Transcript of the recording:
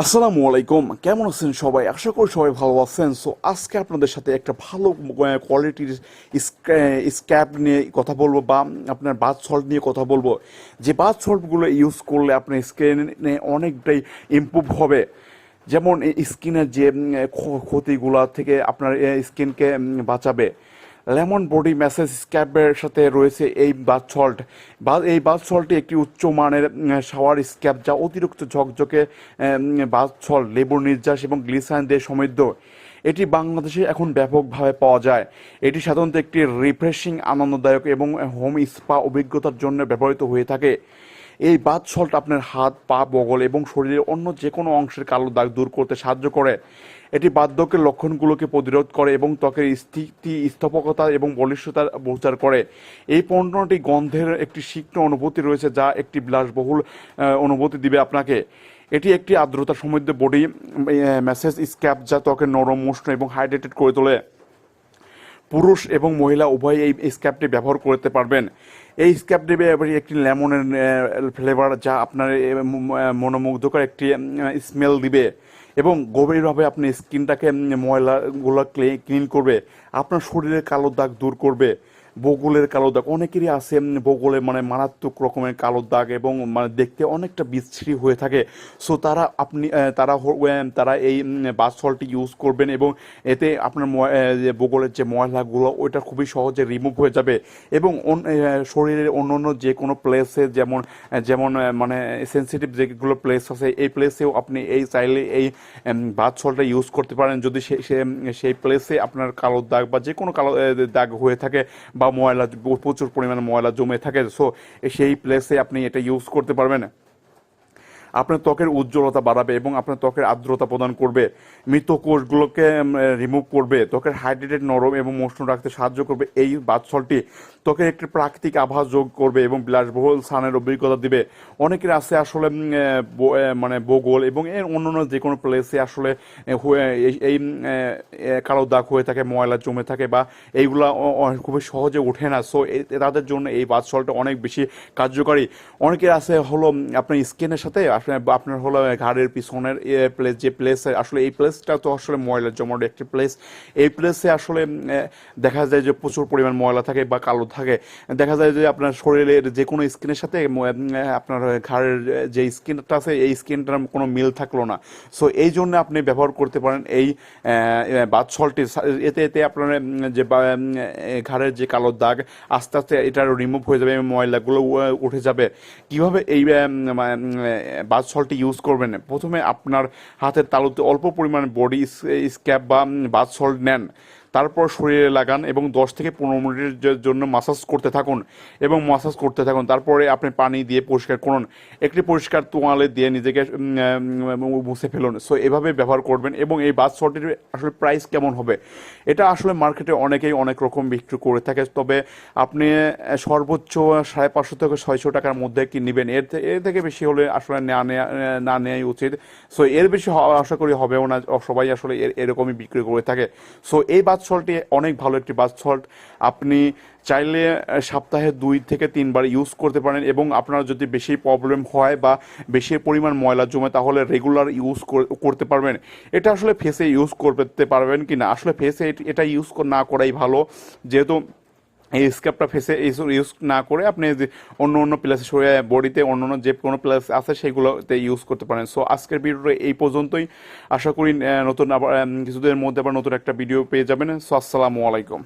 আসসালামু আলাইকুম, কেমন আছেন সবাই? আশা করি সবাই ভালো আছেন। সো আজকে আপনাদের সাথে একটা ভালো কোয়ালিটির স্ক্যাব নিয়ে কথা বলবো, বা আপনার বাথ সল্ট নিয়ে কথা বলবো। যে বাথ সল্টগুলো ইউজ করলে আপনার স্কিনে অনেকটাই ইমপ্রুভ হবে। যেমন স্কিনের যে ক্ষতিগুলো থেকে আপনার স্কিনকে বাঁচাবে। লেমন বডি ম্যাসেজ স্ক্যাবের সাথে রয়েছে এই বাথ সল্ট। এই বাথ সল্টটি একটি উচ্চমানের শাওয়ার স্ক্যাব, যা অতিরিক্ত ঝকঝকে বাথ সল্ট, লেবুর নির্যাস এবং গ্লিসারিন দিয়ে সমৃদ্ধ। এটি বাংলাদেশে এখন ব্যাপকভাবে পাওয়া যায়। এটি সাধারণত একটি রিফ্রেশিং, আনন্দদায়ক এবং হোম স্পা অভিজ্ঞতার জন্য ব্যবহৃত হয়ে থাকে। এই বাথ সল্ট আপনার হাত, পা, বগল এবং শরীরের অন্য যে কোনো অংশের কালো দাগ দূর করতে সাহায্য করে। এটি বার্ধক্যের লক্ষণগুলোকে প্রতিরোধ করে এবং ত্বকের স্থিতিস্থাপকতা এবং বলিষ্ঠতার প্রচার করে। এই পণ্যটি গন্ধের একটি সিক্ত অনুভূতি রয়েছে, যা একটি বিলাসবহুল অনুভূতি দিবে আপনাকে। এটি একটি আর্দ্রতা সমৃদ্ধ বডি ম্যাসেজ স্ক্যাব, যা ত্বকের নরম, উষ্ণ এবং হাইড্রেটেড করে তোলে। পুরুষ এবং মহিলা উভয়ই এই স্ক্যাবটি ব্যবহার করতে পারবেন। এই স্ক্যাবটি একটি লেমনের ফ্লেভার, যা আপনার মনোমুগ্ধকর একটি স্মেল দিবে এবং গভীরভাবে আপনি স্কিনটাকে ময়লাগুলো ক্লিন করবে। আপনার শরীরের কালো দাগ দূর করবে। বগলের কালো দাগ অনেকেরই আছে, বগলে মারাত্মক রকমের কালো দাগ এবং দেখতে অনেকটা বিশ্রী হয়ে থাকে। সো তারা এই বাথ সল্টটি ইউজ করবেন এবং এতে আপনার বগলের যে ময়লাগুলো ওইটা খুবই সহজে রিমুভ হয়ে যাবে। এবং শরীরের অন্য যে কোনো প্লেসে, যেমন যেমন সেন্সিটিভ যেগুলো প্লেস আছে, এই প্লেসেও আপনি চাইলে এই বাথ সল্টটা ইউজ করতে পারেন, যদি সেই প্লেসে আপনার কালো দাগ বা যে কোনো কালো দাগ হয়ে থাকে বা ময়লা, প্রচুর পরিমাণে ময়লা জমে থাকে। সো সেই প্লেসে আপনি এটা ইউজ করতে পারবেন। আপনার ত্বকের উজ্জ্বলতা বাড়াবে এবং আপনার ত্বকের আর্দ্রতা প্রদান করবে। মৃত কোষগুলোকে রিমুভ করবে। ত্বকের হাইড্রেটেড, নরম এবং মসৃণ রাখতে সাহায্য করবে। এই বাথ সল্টটি ত্বকের একটি প্রাকৃতিক আভাস যোগ করবে এবং বিলাসবহুল স্নানের অভিজ্ঞতা দিবে। অনেকের আছে আসলে বগল এবং এর অন্যান্য যে কোনো প্লেসে আসলে এই কালো দাগ হয়ে থাকে, ময়লা জমে থাকে, বা এইগুলা খুবই সহজে ওঠে না। সো তাদের জন্য এই বাথ সল্টটা অনেক বেশি কার্যকারী। অনেকের আছে হলো আপনার স্কিনের সাথে আপনার হলো ঘাড়ের পিছনের যে প্লেস, আসলে এই প্লেসটা তো আসলে ময়লা জমাট একটি প্লেস। এই প্লেসে আসলে দেখা যায় যে প্রচুর পরিমাণ ময়লা থাকে বা কালো থাকে। দেখা যায় যে আপনার শরীরের যে কোনো স্কিনের সাথে আপনার ঘাড়ের যে স্কিনটা আছে, এই স্কিনটার কোনো মিল থাকলো না। সো এই জন্য আপনি ব্যবহার করতে পারেন এই বাথ সল্টটি। এতে আপনার যে ঘাড়ের যে কালো দাগ আস্তে আস্তে এটা রিমুভ হয়ে যাবে এবং ময়লাগুলো উঠে যাবে। কিভাবে এই বাথ সল্টটি ইউজ করবেন? প্রথমে আপনার হাতের তালুতে অল্প পরিমাণ বডি স্ক্যাব বা বাথ সল্ট নেন, তারপর শরীরে লাগান এবং 10 থেকে 15 মিনিটের জন্য মাসাজ করতে থাকুন। তারপরে আপনি পানি দিয়ে পরিষ্কার করুন। একটি পরিষ্কার তোয়ালে দিয়ে নিজেকে মুছে ফেলুন। সো এভাবে ব্যবহার করবেন। এবং এই বাথ সল্টের আসলে প্রাইস কেমন হবে? এটা আসলে মার্কেটে অনেকেই অনেক রকম বিক্রি করে থাকে, তবে আপনি সর্বোচ্চ 550 থেকে 600 টাকার মধ্যে কি নেবেন। এর থেকে বেশি হলে আসলে না নেওয়াই উচিত। সো এর বেশি আশা করি হবেও না, সবাই আসলে এরকমই বিক্রি করে থাকে। সো এই বাথ সল্টটি অনেক ভালো একটি বাথ সল্ট। আপনি চাইলে সপ্তাহে 2 থেকে 3 বার ইউজ করতে পারেন। এবং আপনার যদি বেশি প্রবলেম হয় বা বেশি পরিমাণ ময়লা জমে, তাহলে রেগুলার ইউজ করতে পারবেন। এটা আসলে ফেসে ইউজ করতে পারবেন কি না, আসলে ফেসে এটা ইউজ না করাই ভালো, যেহেতু এই স্ক্যাবটা ফেসে ইউজ না করে আপনি অন্য প্লেসে বডিতে অন্য যে কোনো প্লেস আছে সেগুলোতে ইউজ করতে পারেন। সো আজকের ভিডিওটা এই পর্যন্তই। আশা করি নতুন আবার কিছুদিনের মধ্যে আবার নতুন একটা ভিডিও পেয়ে যাবেন। সো আসসালামু আলাইকুম।